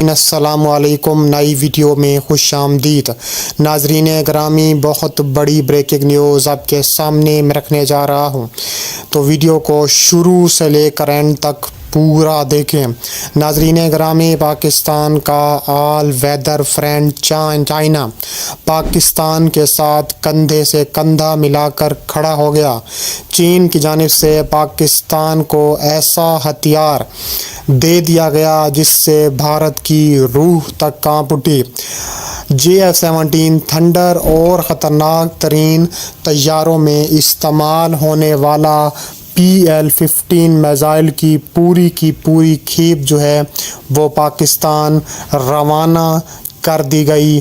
ناظرین السلام علیکم، نئی ویڈیو میں خوش آمدید۔ ناظرین گرامی، بہت بڑی بریکنگ نیوز آپ کے سامنے میں رکھنے جا رہا ہوں، تو ویڈیو کو شروع سے لے کر اینڈ تک پورا دیکھیں۔ ناظرین گرامی، پاکستان کا آل ویدر فرینڈ چائنا پاکستان کے ساتھ کندھے سے کندھا ملا کر کھڑا ہو گیا۔ چین کی جانب سے پاکستان کو ایسا ہتھیار دے دیا گیا جس سے بھارت کی روح تک کانپ اٹھی۔ JF-17 تھنڈر اور خطرناک ترین طیاروں میں استعمال ہونے والا PL-15 میزائل کی پوری کھیپ جو ہے وہ پاکستان روانہ کر دی گئی۔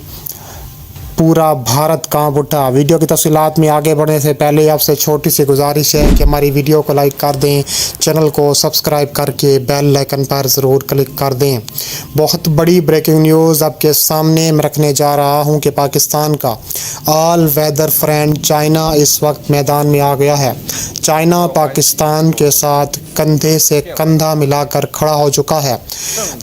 پورا بھارت کانپ اٹھا۔ ویڈیو کی تفصیلات میں آگے بڑھنے سے پہلے آپ سے چھوٹی سی گزارش ہے کہ ہماری ویڈیو کو لائک کر دیں، چینل کو سبسکرائب کر کے بیل آئیکن پر ضرور کلک کر دیں۔ بہت بڑی بریکنگ نیوز آپ کے سامنے میں رکھنے جا رہا ہوں کہ پاکستان کا آل ویدر فرینڈ چائنا اس وقت میدان میں آ گیا ہے۔ چائنا پاکستان کے ساتھ کندھے سے کندھا ملا کر کھڑا ہو چکا ہے۔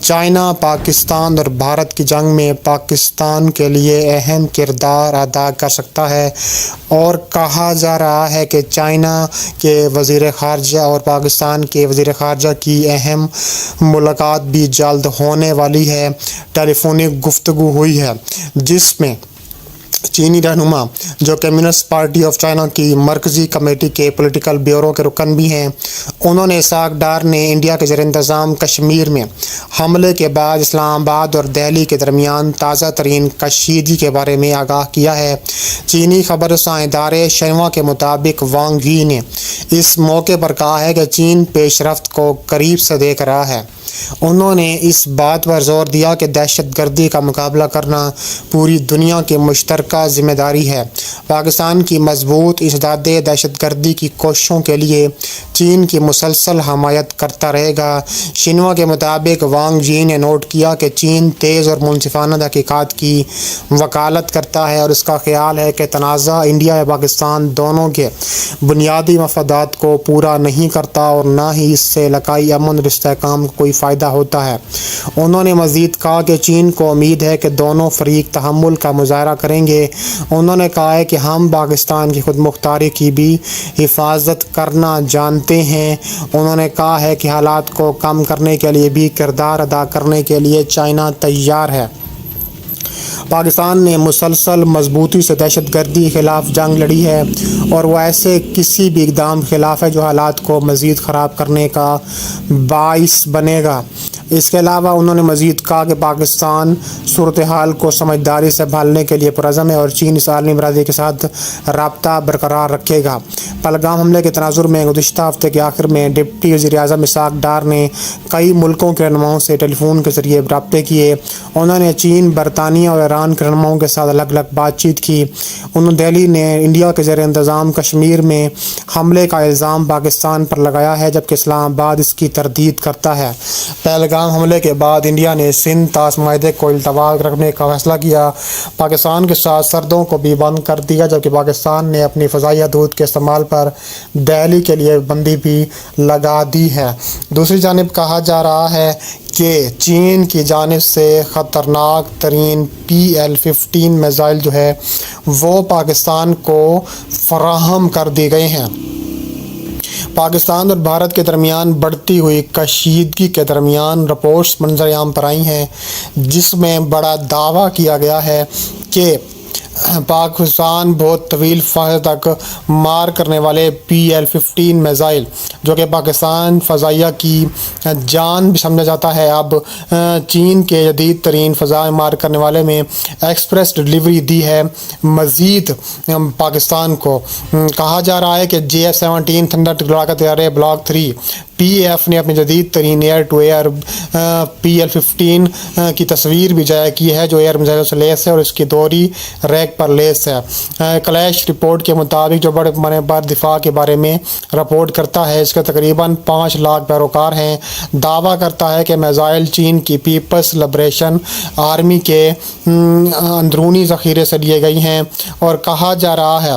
چائنا پاکستان اور بھارت کی جنگ میں پاکستان کے لیے اہم کردار ادا کر سکتا ہے، اور کہا جا رہا ہے کہ چائنا کے وزیر خارجہ اور پاکستان کے وزیر خارجہ کی اہم ملاقات بھی جلد ہونے والی ہے۔ ٹیلی فونک گفتگو ہوئی ہے جس میں چینی رہنما جو کمیونسٹ پارٹی آف چائنا کی مرکزی کمیٹی کے پولیٹیکل بیورو کے رکن بھی ہیں، انہوں نے اسحاق ڈار نے انڈیا کے زیر انتظام کشمیر میں حملے کے بعد اسلام آباد اور دہلی کے درمیان تازہ ترین کشیدگی کے بارے میں آگاہ کیا ہے۔ چینی خبر رساں ادارے شنہوا کے مطابق وانگ یی نے اس موقع پر کہا ہے کہ چین پیش رفت کو قریب سے دیکھ رہا ہے۔ انہوں نے اس بات پر زور دیا کہ دہشت گردی کا مقابلہ کرنا پوری دنیا کی مشترکہ ذمہ داری ہے۔ پاکستان کی مضبوط انسداد دہشت گردی کی کوششوں کے لیے چین کی مسلسل حمایت کرتا رہے گا۔ شنہوا کے مطابق وانگ یی نے نوٹ کیا کہ چین تیز اور منصفانہ تحقیقات کی وکالت کرتا ہے اور اس کا خیال ہے کہ تنازع انڈیا یا پاکستان دونوں کے بنیادی مفادات کو پورا نہیں کرتا اور نہ ہی اس سے علاقائی امن اور استحکام کو کوئی فائدہ ہوتا ہے۔ انہوں نے مزید کہا کہ چین کو امید ہے کہ دونوں فریق تحمل کا مظاہرہ کریں گے۔ انہوں نے کہا ہے کہ ہم پاکستان کی خود مختاری کی بھی حفاظت کرنا جانتے ہیں۔ انہوں نے کہا ہے کہ حالات کو کم کرنے کے لیے بھی کردار ادا کرنے کے لیے چائنا تیار ہے۔ پاکستان نے مسلسل مضبوطی سے دہشت گردی کے خلاف جنگ لڑی ہے اور وہ ایسے کسی بھی اقدام کے خلاف ہے جو حالات کو مزید خراب کرنے کا باعث بنے گا۔ اس کے علاوہ انہوں نے مزید کہا کہ پاکستان صورتحال کو سمجھداری سے سنبھالنے کے لیے پرعزم ہے اور چین اس عالمی برادری کے ساتھ رابطہ برقرار رکھے گا۔ پہلگام حملے کے تناظر میں گزشتہ ہفتے کے آخر میں ڈپٹی وزیر اعظم اسحاق ڈار نے کئی ملکوں کے رہنماؤں سے ٹیلی فون کے ذریعے رابطے کیے۔ انہوں نے چین، برطانیہ اور ایران کے رہنماؤں کے ساتھ الگ الگ بات چیت کی۔ انہوں دہلی نے انڈیا کے زیر انتظام کشمیر میں حملے کا الزام پاکستان پر لگایا ہے، جبکہ اسلام آباد اس کی تردید کرتا ہے۔ پہلگام حملے کے بعد انڈیا نے سندھ طاس معاہدے کو التوا رکھنے کا فیصلہ کیا، پاکستان کے ساتھ سرحدوں کو بھی بند کر دیا، جبکہ پاکستان نے اپنی فضائی حدود کے استعمال پر دہلی کے لیے پابندی بھی لگا دی ہے۔ دوسری جانب کہا جا رہا ہے کہ چین کی جانب سے خطرناک ترین PL-15 میزائل جو ہے وہ پاکستان کو فراہم کر دی گئے ہیں۔ پاکستان اور بھارت کے درمیان بڑھتی ہوئی کشیدگی کے درمیان رپورٹس منظر عام پر آئی ہیں جس میں بڑا دعویٰ کیا گیا ہے کہ پاکستان بہت طویل فاصلے تک مار کرنے والے PL-15 میزائل جو کہ پاکستان فضائیہ کی جان بھی سمجھا جاتا ہے، اب چین کے جدید ترین فضائے مار کرنے والے میں ایکسپریس ڈلیوری دی ہے۔ مزید پاکستان کو کہا جا رہا ہے کہ JF-17 تھنڈر لڑاکا طیارے بلاک 3 PAF نے اپنی جدید ترین ایئر ٹو ایئر PL-15 کی تصویر بھی جاری کی ہے جو ایئر میزائل سے لیس ہے اور اس کی دوہری ریک پر لیس ہے۔ کلیش رپورٹ کے مطابق جو بڑے پیمانے پر دفاع کے بارے میں رپورٹ کرتا ہے، اس کے تقریباً 5 لاکھ پیروکار ہیں۔ دعویٰ کرتا ہے کہ میزائل چین کی پیپلز لبریشن آرمی کے اندرونی ذخیرے سے لیے گئی ہیں اور کہا جا رہا ہے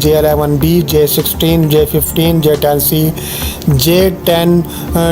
J-11B, J-16, J-15, J-10C, J-10,